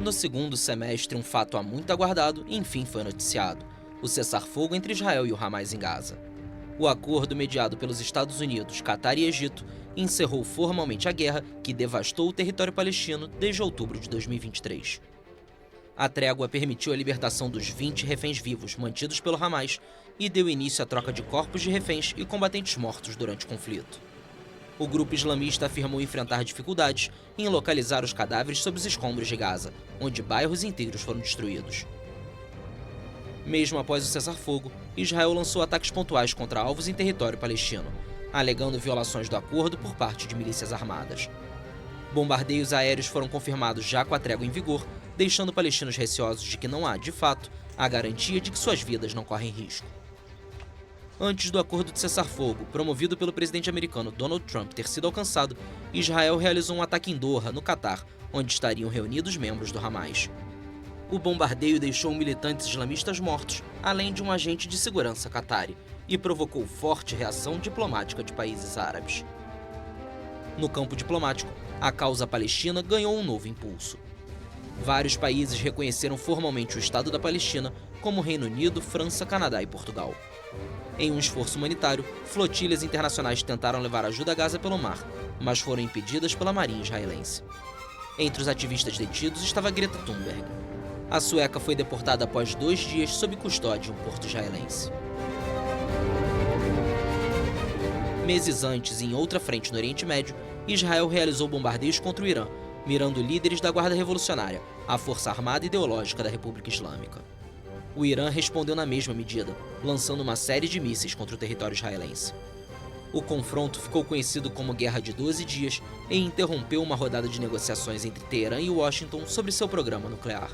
No segundo semestre, um fato há muito aguardado enfim foi noticiado: o cessar-fogo entre Israel e o Hamas em Gaza. O acordo mediado pelos Estados Unidos, Catar e Egito encerrou formalmente a guerra que devastou o território palestino desde outubro de 2023. A trégua permitiu a libertação dos 20 reféns vivos mantidos pelo Hamas e deu início à troca de corpos de reféns e combatentes mortos durante o conflito. O grupo islamista afirmou enfrentar dificuldades em localizar os cadáveres sob os escombros de Gaza, onde bairros inteiros foram destruídos. Mesmo após o cessar-fogo, Israel lançou ataques pontuais contra alvos em território palestino, alegando violações do acordo por parte de milícias armadas. Bombardeios aéreos foram confirmados já com a trégua em vigor, deixando palestinos receosos de que não há, de fato, a garantia de que suas vidas não correm risco. Antes do acordo de cessar-fogo, promovido pelo presidente americano Donald Trump, ter sido alcançado, Israel realizou um ataque em Doha, no Catar, onde estariam reunidos membros do Hamas. O bombardeio deixou militantes islamistas mortos, além de um agente de segurança catari, e provocou forte reação diplomática de países árabes. No campo diplomático, a causa palestina ganhou um novo impulso. Vários países reconheceram formalmente o Estado da Palestina, como Reino Unido, França, Canadá e Portugal. Em um esforço humanitário, flotilhas internacionais tentaram levar ajuda a Gaza pelo mar, mas foram impedidas pela marinha israelense. Entre os ativistas detidos estava Greta Thunberg. A sueca foi deportada após 2 dias sob custódia em um porto israelense. Meses antes, em outra frente no Oriente Médio, Israel realizou bombardeios contra o Irã, mirando líderes da Guarda Revolucionária, a força armada ideológica da República Islâmica. O Irã respondeu na mesma medida, lançando uma série de mísseis contra o território israelense. O confronto ficou conhecido como Guerra de 12 Dias e interrompeu uma rodada de negociações entre Teherã e Washington sobre seu programa nuclear.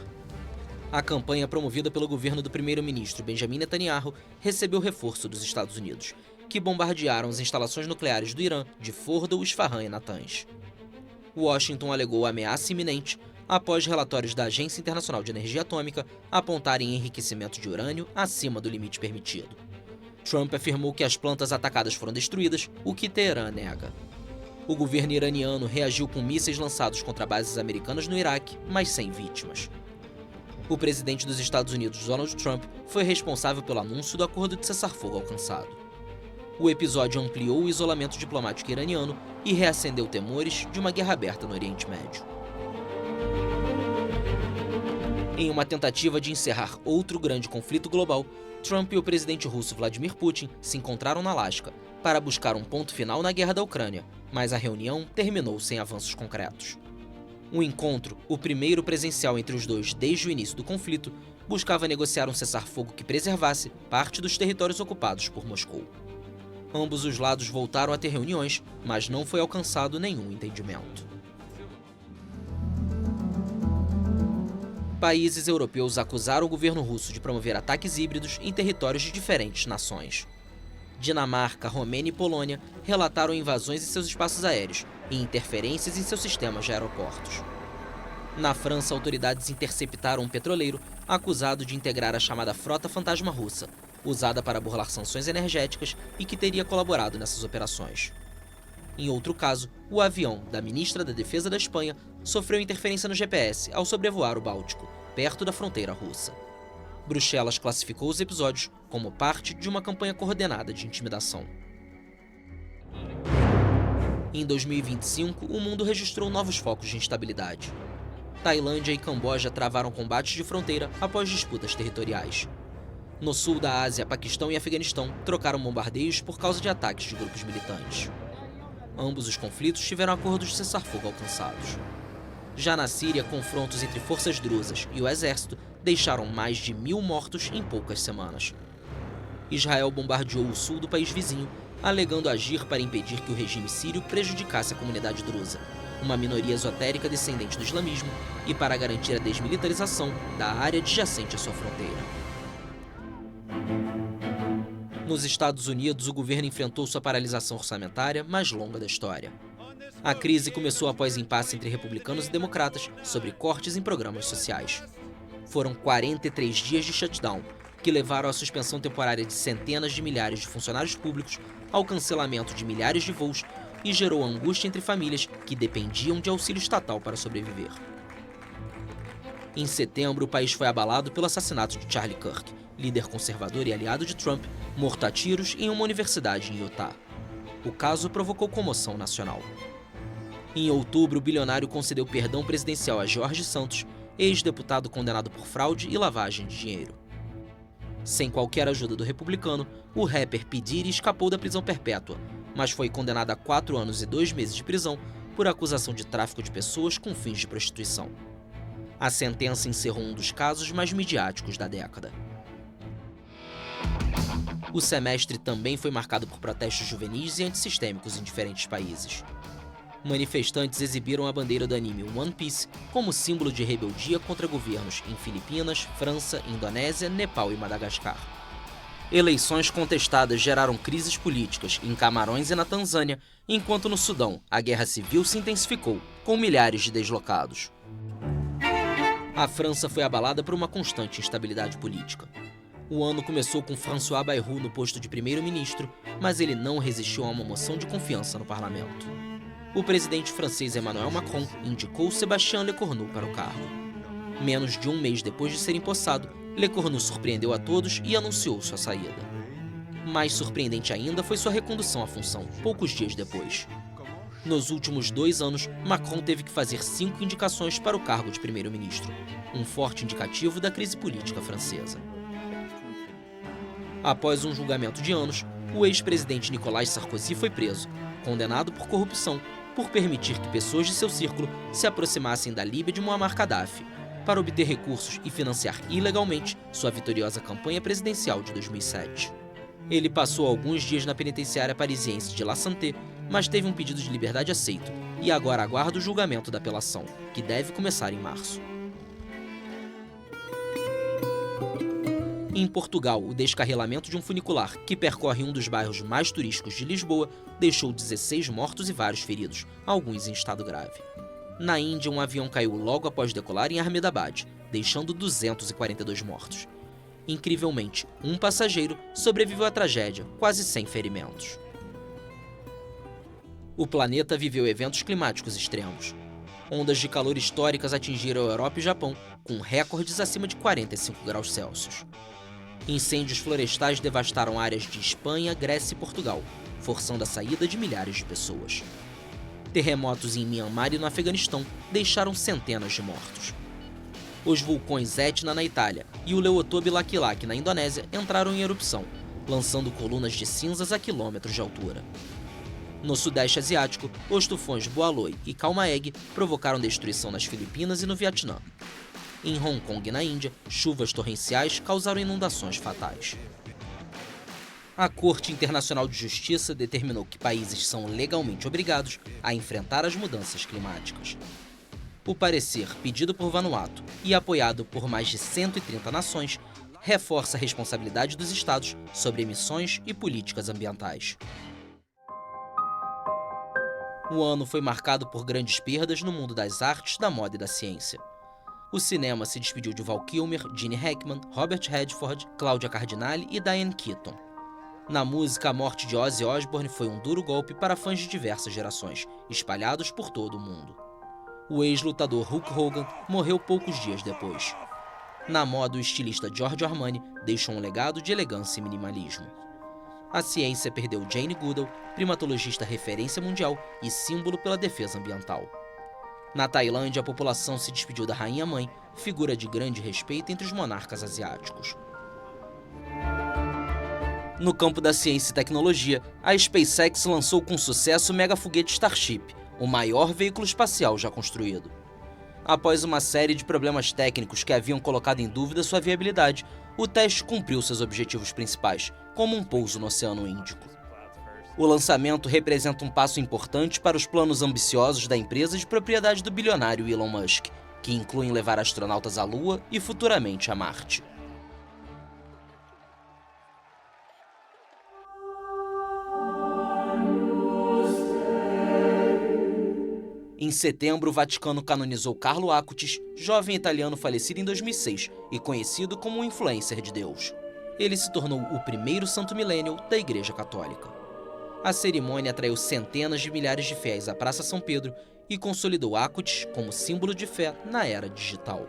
A campanha promovida pelo governo do primeiro-ministro Benjamin Netanyahu recebeu reforço dos Estados Unidos, que bombardearam as instalações nucleares do Irã de Fordow, Isfahan e Natanz. Washington alegou ameaça iminente após relatórios da Agência Internacional de Energia Atômica apontarem enriquecimento de urânio acima do limite permitido. Trump afirmou que as plantas atacadas foram destruídas, o que Teherã nega. O governo iraniano reagiu com mísseis lançados contra bases americanas no Iraque, mas sem vítimas. O presidente dos Estados Unidos, Donald Trump, foi responsável pelo anúncio do acordo de cessar-fogo alcançado. O episódio ampliou o isolamento diplomático iraniano e reacendeu temores de uma guerra aberta no Oriente Médio. Em uma tentativa de encerrar outro grande conflito global, Trump e o presidente russo Vladimir Putin se encontraram na Alasca para buscar um ponto final na guerra da Ucrânia, mas a reunião terminou sem avanços concretos. O encontro, o primeiro presencial entre os dois desde o início do conflito, buscava negociar um cessar-fogo que preservasse parte dos territórios ocupados por Moscou. Ambos os lados voltaram a ter reuniões, mas não foi alcançado nenhum entendimento. Países europeus acusaram o governo russo de promover ataques híbridos em territórios de diferentes nações. Dinamarca, Romênia e Polônia relataram invasões em seus espaços aéreos e interferências em seus sistemas de aeroportos. Na França, autoridades interceptaram um petroleiro acusado de integrar a chamada Frota Fantasma Russa, usada para burlar sanções energéticas e que teria colaborado nessas operações. Em outro caso, o avião da ministra da Defesa da Espanha sofreu interferência no GPS ao sobrevoar o Báltico, perto da fronteira russa. Bruxelas classificou os episódios como parte de uma campanha coordenada de intimidação. Em 2025, o mundo registrou novos focos de instabilidade. Tailândia e Camboja travaram combates de fronteira após disputas territoriais. No sul da Ásia, Paquistão e Afeganistão trocaram bombardeios por causa de ataques de grupos militantes. Ambos os conflitos tiveram acordos de cessar-fogo alcançados. Já na Síria, confrontos entre forças drusas e o exército deixaram mais de 1.000 mortos em poucas semanas. Israel bombardeou o sul do país vizinho, alegando agir para impedir que o regime sírio prejudicasse a comunidade drusa, uma minoria esotérica descendente do islamismo, e para garantir a desmilitarização da área adjacente à sua fronteira. Nos Estados Unidos, o governo enfrentou sua paralisação orçamentária mais longa da história. A crise começou após impasse entre republicanos e democratas sobre cortes em programas sociais. Foram 43 dias de shutdown, que levaram à suspensão temporária de centenas de milhares de funcionários públicos, ao cancelamento de milhares de voos e gerou angústia entre famílias que dependiam de auxílio estatal para sobreviver. Em setembro, o país foi abalado pelo assassinato de Charlie Kirk, líder conservador e aliado de Trump, morto a tiros em uma universidade em Utah. O caso provocou comoção nacional. Em outubro, o bilionário concedeu perdão presidencial a George Santos, ex-deputado condenado por fraude e lavagem de dinheiro. Sem qualquer ajuda do republicano, o rapper P. Diddy escapou da prisão perpétua, mas foi condenado a 4 anos e 2 meses de prisão por acusação de tráfico de pessoas com fins de prostituição. A sentença encerrou um dos casos mais midiáticos da década. O semestre também foi marcado por protestos juvenis e antissistêmicos em diferentes países. Manifestantes exibiram a bandeira do anime One Piece como símbolo de rebeldia contra governos em Filipinas, França, Indonésia, Nepal e Madagascar. Eleições contestadas geraram crises políticas em Camarões e na Tanzânia, enquanto no Sudão a guerra civil se intensificou, com milhares de deslocados. A França foi abalada por uma constante instabilidade política. O ano começou com François Bayrou no posto de primeiro-ministro, mas ele não resistiu a uma moção de confiança no parlamento. O presidente francês Emmanuel Macron indicou Sébastien Lecornu para o cargo. Menos de um mês depois de ser empossado, Lecornu surpreendeu a todos e anunciou sua saída. Mais surpreendente ainda foi sua recondução à função, poucos dias depois. Nos últimos 2 anos, Macron teve que fazer 5 indicações para o cargo de primeiro-ministro, um forte indicativo da crise política francesa. Após um julgamento de anos, o ex-presidente Nicolas Sarkozy foi preso, condenado por corrupção, por permitir que pessoas de seu círculo se aproximassem da Líbia de Muammar Gaddafi, para obter recursos e financiar ilegalmente sua vitoriosa campanha presidencial de 2007. Ele passou alguns dias na penitenciária parisiense de La Santé, mas teve um pedido de liberdade aceito e agora aguarda o julgamento da apelação, que deve começar em março. Em Portugal, o descarrilamento de um funicular que percorre um dos bairros mais turísticos de Lisboa deixou 16 mortos e vários feridos, alguns em estado grave. Na Índia, um avião caiu logo após decolar em Ahmedabad, deixando 242 mortos. Incrivelmente, um passageiro sobreviveu à tragédia, quase sem ferimentos. O planeta viveu eventos climáticos extremos. Ondas de calor históricas atingiram a Europa e o Japão, com recordes acima de 45 graus Celsius. Incêndios florestais devastaram áreas de Espanha, Grécia e Portugal, forçando a saída de milhares de pessoas. Terremotos em Myanmar e no Afeganistão deixaram centenas de mortos. Os vulcões Etna na Itália e o Leutobe Laki-Laki na Indonésia entraram em erupção, lançando colunas de cinzas a quilômetros de altura. No Sudeste Asiático, os tufões Boaloi e Kalmaeg provocaram destruição nas Filipinas e no Vietnã. Em Hong Kong e na Índia, chuvas torrenciais causaram inundações fatais. A Corte Internacional de Justiça determinou que países são legalmente obrigados a enfrentar as mudanças climáticas. O parecer, pedido por Vanuatu e apoiado por mais de 130 nações, reforça a responsabilidade dos Estados sobre emissões e políticas ambientais. O ano foi marcado por grandes perdas no mundo das artes, da moda e da ciência. O cinema se despediu de Val Kilmer, Gene Hackman, Robert Redford, Cláudia Cardinale e Diane Keaton. Na música, a morte de Ozzy Osbourne foi um duro golpe para fãs de diversas gerações, espalhados por todo o mundo. O ex-lutador Hulk Hogan morreu poucos dias depois. Na moda, o estilista Giorgio Armani deixou um legado de elegância e minimalismo. A ciência perdeu Jane Goodall, primatologista referência mundial e símbolo pela defesa ambiental. Na Tailândia, a população se despediu da rainha-mãe, figura de grande respeito entre os monarcas asiáticos. No campo da ciência e tecnologia, a SpaceX lançou com sucesso o megafoguete Starship, o maior veículo espacial já construído. Após uma série de problemas técnicos que haviam colocado em dúvida sua viabilidade, o teste cumpriu seus objetivos principais, como um pouso no Oceano Índico. O lançamento representa um passo importante para os planos ambiciosos da empresa de propriedade do bilionário Elon Musk, que incluem levar astronautas à Lua e futuramente a Marte. Em setembro, o Vaticano canonizou Carlo Acutis, jovem italiano falecido em 2006 e conhecido como um influencer de Deus. Ele se tornou o primeiro santo millennial da Igreja Católica. A cerimônia atraiu centenas de milhares de fiéis à Praça São Pedro e consolidou Acutis como símbolo de fé na era digital.